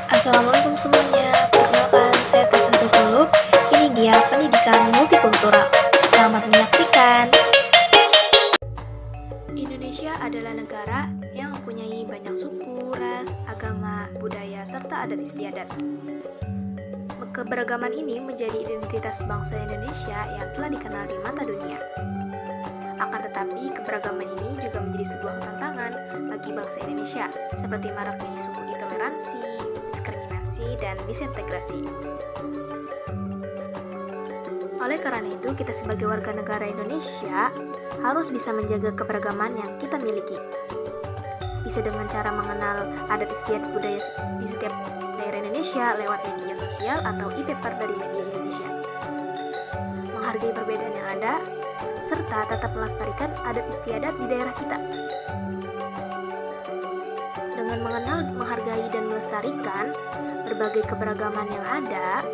Assalamualaikum semuanya, perkenalkan saya Tessa Kulub. Ini dia pendidikan multikultural. Selamat menyaksikan. Indonesia adalah negara yang mempunyai banyak suku, ras, agama, budaya, serta adat istiadat. Keberagaman ini menjadi identitas bangsa Indonesia yang telah dikenal di mata dunia. Akan tetapi, keberagaman ini juga menjadi sebuah tantangan bagi bangsa Indonesia, seperti maraknya isu intoleransi, diskriminasi, dan disintegrasi. Oleh karena itu, kita sebagai warga negara Indonesia harus bisa menjaga keberagaman yang kita miliki. Bisa dengan cara mengenal adat istiadat budaya di setiap daerah Indonesia lewat media sosial atau e-paper dari media Indonesia. Menghargai perbedaan yang ada, serta tetap melestarikan adat istiadat di daerah kita. Dengan mengenal, menghargai, dan melestarikan berbagai keberagaman yang ada,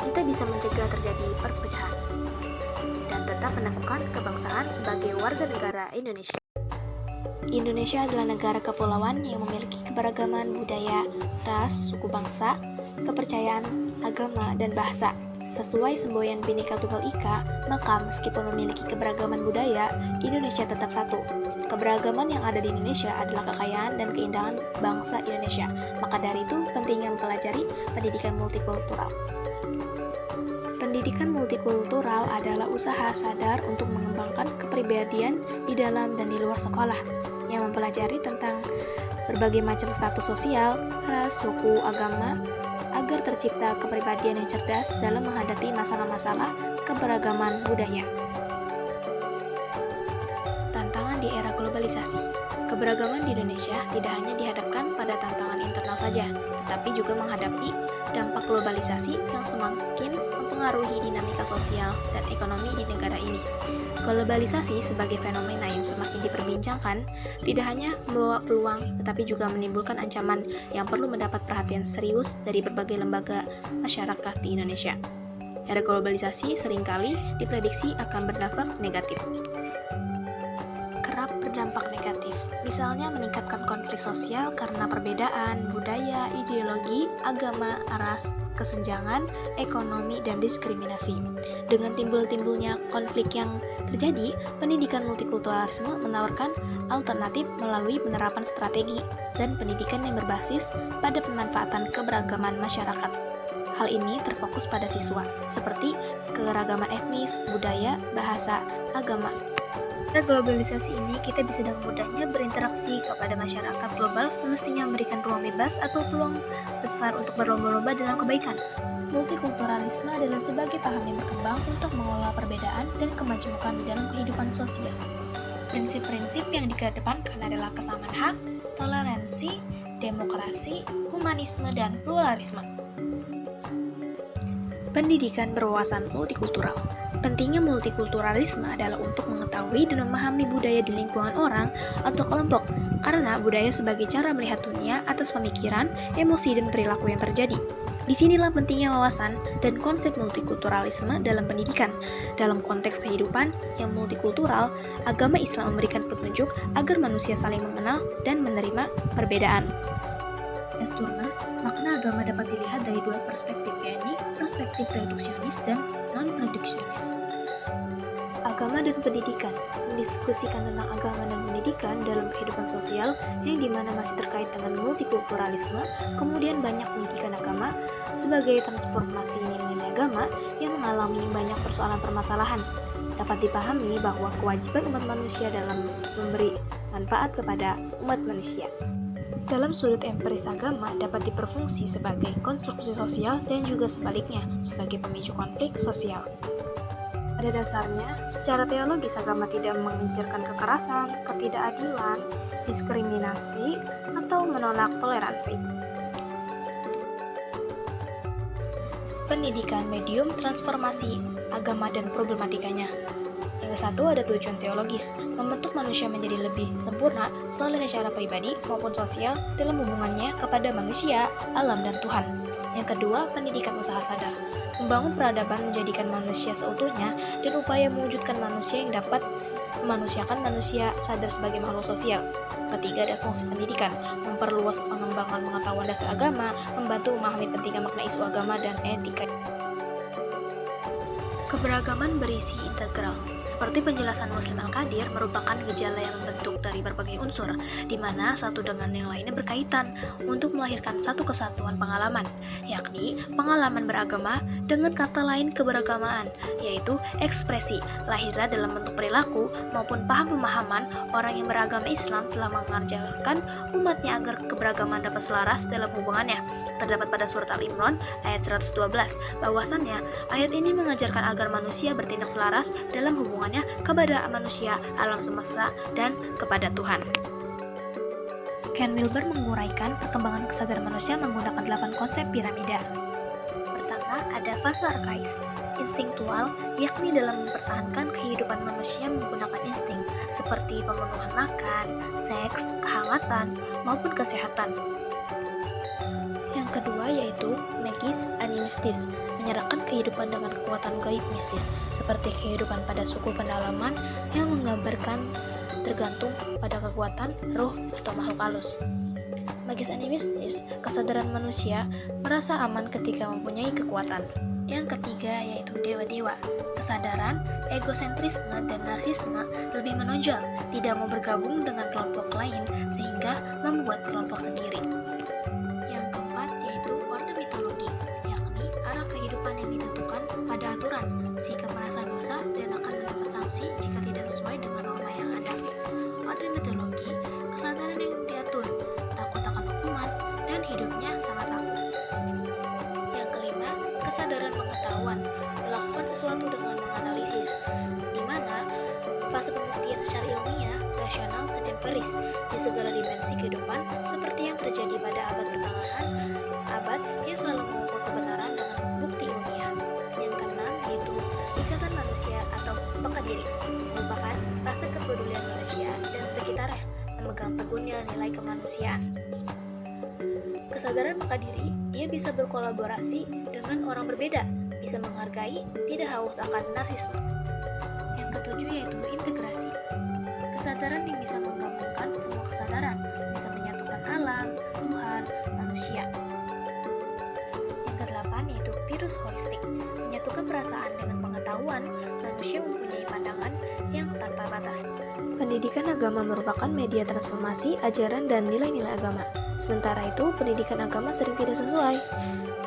kita bisa mencegah terjadi perpecahan dan tetap meneguhkan kebangsaan sebagai warga negara Indonesia. Indonesia adalah negara kepulauan yang memiliki keberagaman budaya, ras, suku bangsa, kepercayaan, agama, dan bahasa. Sesuai semboyan Bhinneka Tunggal Ika, maka meskipun memiliki keberagaman budaya, Indonesia tetap satu. Keberagaman yang ada di Indonesia adalah kekayaan dan keindahan bangsa Indonesia. Maka dari itu, pentingnya mempelajari pendidikan multikultural. Pendidikan multikultural adalah usaha sadar untuk mengembangkan kepribadian di dalam dan di luar sekolah, yang mempelajari tentang berbagai macam status sosial, ras, suku, agama, agar tercipta kepribadian yang cerdas dalam menghadapi masalah-masalah keberagaman budaya. Tantangan di era globalisasi. Keberagaman di Indonesia tidak hanya dihadapkan pada tantangan internal saja, tetapi juga menghadapi dampak globalisasi yang semakin mempengaruhi dinamika sosial dan ekonomi di negara ini. Globalisasi sebagai fenomena yang semakin diperbincangkan tidak hanya membawa peluang, tetapi juga menimbulkan ancaman yang perlu mendapat perhatian serius dari berbagai lembaga masyarakat di Indonesia. Era globalisasi seringkali diprediksi akan berdampak negatif. Kerap berdampak negatif, misalnya meningkatkan konflik sosial karena perbedaan budaya, ideologi, agama, ras, kesenjangan, ekonomi, dan diskriminasi. Dengan timbulnya konflik yang terjadi, pendidikan multikulturalisme menawarkan alternatif melalui penerapan strategi dan pendidikan yang berbasis pada pemanfaatan keberagaman masyarakat. Hal ini terfokus pada siswa, seperti keragaman etnis, budaya, bahasa, agama. Pada globalisasi ini, kita bisa dengan mudahnya berinteraksi kepada masyarakat global semestinya memberikan ruang bebas atau peluang besar untuk berlomba-lomba dalam kebaikan. Multikulturalisme adalah sebagai paham yang berkembang untuk mengelola perbedaan dan kemajemukan di dalam kehidupan sosial. Prinsip-prinsip yang dikedepankan adalah kesamaan hak, toleransi, demokrasi, humanisme, dan pluralisme. Pendidikan berwawasan multikultural. Pentingnya multikulturalisme adalah untuk mengetahui dan memahami budaya di lingkungan orang atau kelompok, karena budaya sebagai cara melihat dunia atas pemikiran, emosi, dan perilaku yang terjadi. Disinilah pentingnya wawasan dan konsep multikulturalisme dalam pendidikan. Dalam konteks kehidupan yang multikultural, agama Islam memberikan petunjuk agar manusia saling mengenal dan menerima perbedaan. Turner, makna agama dapat dilihat dari dua perspektif, yakni perspektif reduksionis dan non-reduksionis. Agama dan pendidikan mendiskusikan tentang agama dan pendidikan dalam kehidupan sosial yang dimana masih terkait dengan multikulturalisme, kemudian banyak pendidikan agama sebagai transformasi nilai-nilai agama yang mengalami banyak persoalan-permasalahan. Dapat dipahami bahwa kewajiban umat manusia dalam memberi manfaat kepada umat manusia. Dalam sudut empiris, agama dapat diperfungsi sebagai konstruksi sosial dan juga sebaliknya sebagai pemicu konflik sosial. Pada dasarnya, secara teologis agama tidak menginginkan kekerasan, ketidakadilan, diskriminasi, atau menolak toleransi. Pendidikan medium transformasi agama dan problematikanya. Yang satu ada tujuan teologis, membentuk manusia menjadi lebih sempurna selalu secara pribadi maupun sosial dalam hubungannya kepada manusia, alam, dan Tuhan. Yang kedua, pendidikan usaha sadar, membangun peradaban menjadikan manusia seutuhnya dan upaya mewujudkan manusia yang dapat memanusiakan manusia sadar sebagai makhluk sosial. Ketiga, ada fungsi pendidikan, memperluas pengembangan pengetahuan dasar agama, membantu memahami pentingnya makna isu agama dan etika. Keberagaman berisi integral, seperti penjelasan Muslim Al-Qadir, merupakan gejala yang membentuk dari berbagai unsur, di mana satu dengan yang lainnya berkaitan untuk melahirkan satu kesatuan pengalaman, yakni pengalaman beragama dengan kata lain keberagamaan, yaitu ekspresi, lahirnya dalam bentuk perilaku maupun paham-pemahaman orang yang beragama Islam telah mengajarkan umatnya agar keberagaman dapat selaras dalam hubungannya. Terdapat pada surat Al-Imran ayat 112, bahwasannya ayat ini mengajarkan agar manusia bertindak selaras dalam hubungannya kepada manusia, alam semesta, dan kepada Tuhan. Ken Wilber menguraikan perkembangan kesadaran manusia menggunakan 8 konsep piramida. Pertama, ada fase arkais, instingtual, yakni dalam mempertahankan kehidupan manusia menggunakan insting, seperti pemenuhan makan, seks, kehangatan, maupun kesehatan. Yang kedua yaitu magis animistis, menyerahkan kehidupan dengan kekuatan gaib mistis, seperti kehidupan pada suku pendalaman yang menggambarkan tergantung pada kekuatan roh atau makhluk halus. Magis animistis, kesadaran manusia merasa aman ketika mempunyai kekuatan. Yang ketiga yaitu dewa-dewa, kesadaran, egosentrisme, dan narsisme lebih menonjol, tidak mau bergabung dengan kelompok lain sehingga membuat kelompok sendiri. Pada aturan, sikap merasa dosa dan akan mendapat sanksi jika tidak sesuai dengan norma yang ada. Pada mitologi, kesadaran yang diatur, takut akan hukuman, dan hidupnya sangat takut. Yang kelima, kesadaran pengetahuan, melakukan sesuatu dengan menganalisis, di mana fase pembuktian secara ilmiah, rasional, dan empiris di segala dimensi kehidupan seperti yang terjadi pada abad pertengahan, abad yang selalu mengukur kebenaran dengan bukti ilmiah. Ikatan manusia atau peka diri merupakan fase kepedulian manusia dan sekitarnya memegang teguh nilai-nilai kemanusiaan. Kesadaran peka diri, dia bisa berkolaborasi dengan orang berbeda, bisa menghargai, tidak haus akan narsisme. Yang ketujuh yaitu integrasi, kesadaran yang bisa menggabungkan semua kesadaran, bisa menyatukan alam, Tuhan, manusia. Yang kedelapan yaitu virus holistik, menyatukan perasaan dengan pengetahuan, manusia mempunyai pandangan yang tanpa batas. Pendidikan agama merupakan media transformasi ajaran dan nilai-nilai agama. Sementara itu, pendidikan agama sering tidak sesuai.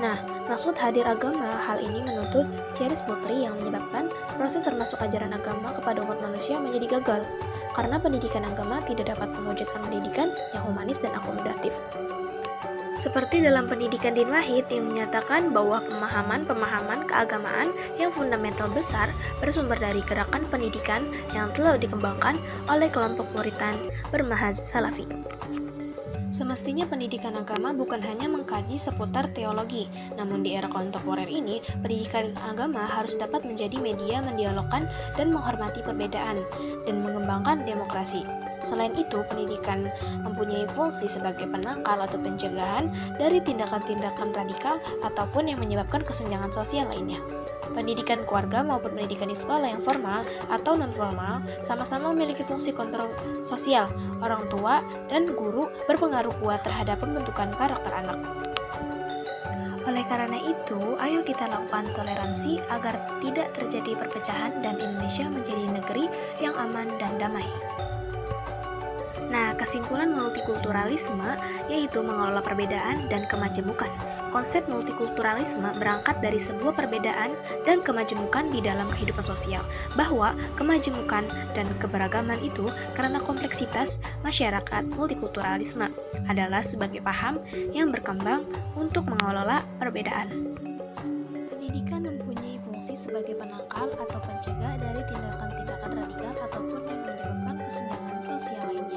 Nah, maksud hadir agama, hal ini menuntut Charis Putri yang menyebabkan proses termasuk ajaran agama kepada umat manusia menjadi gagal, karena pendidikan agama tidak dapat mewujudkan pendidikan yang humanis dan akomodatif. Seperti dalam pendidikan Din Wahid yang menyatakan bahwa pemahaman-pemahaman keagamaan yang fundamental besar bersumber dari gerakan pendidikan yang telah dikembangkan oleh kelompok Muritan bermahaz Salafi. Semestinya pendidikan agama bukan hanya mengkaji seputar teologi, namun di era kontemporer ini, pendidikan agama harus dapat menjadi media mendialogkan dan menghormati perbedaan, dan mengembangkan demokrasi. Selain itu, pendidikan mempunyai fungsi sebagai penangkal atau pencegahan dari tindakan-tindakan radikal ataupun yang menyebabkan kesenjangan sosial lainnya. Pendidikan keluarga maupun pendidikan di sekolah yang formal atau non-formal sama-sama memiliki fungsi kontrol sosial. Orang tua dan guru berpengaruh kuat terhadap pembentukan karakter anak. Oleh karena itu, ayo kita lakukan toleransi agar tidak terjadi perpecahan dan Indonesia menjadi negeri yang aman dan damai. Nah, kesimpulan multikulturalisme yaitu mengelola perbedaan dan kemajemukan. Konsep multikulturalisme berangkat dari sebuah perbedaan dan kemajemukan di dalam kehidupan sosial, bahwa kemajemukan dan keberagaman itu karena kompleksitas masyarakat. Multikulturalisme adalah sebagai paham yang berkembang untuk mengelola perbedaan. Pendidikan mempunyai fungsi sebagai penangkal atau pencegah dari tindakan-tindakan radikal ataupun yang menyebabkan kesenjangan sosial lainnya.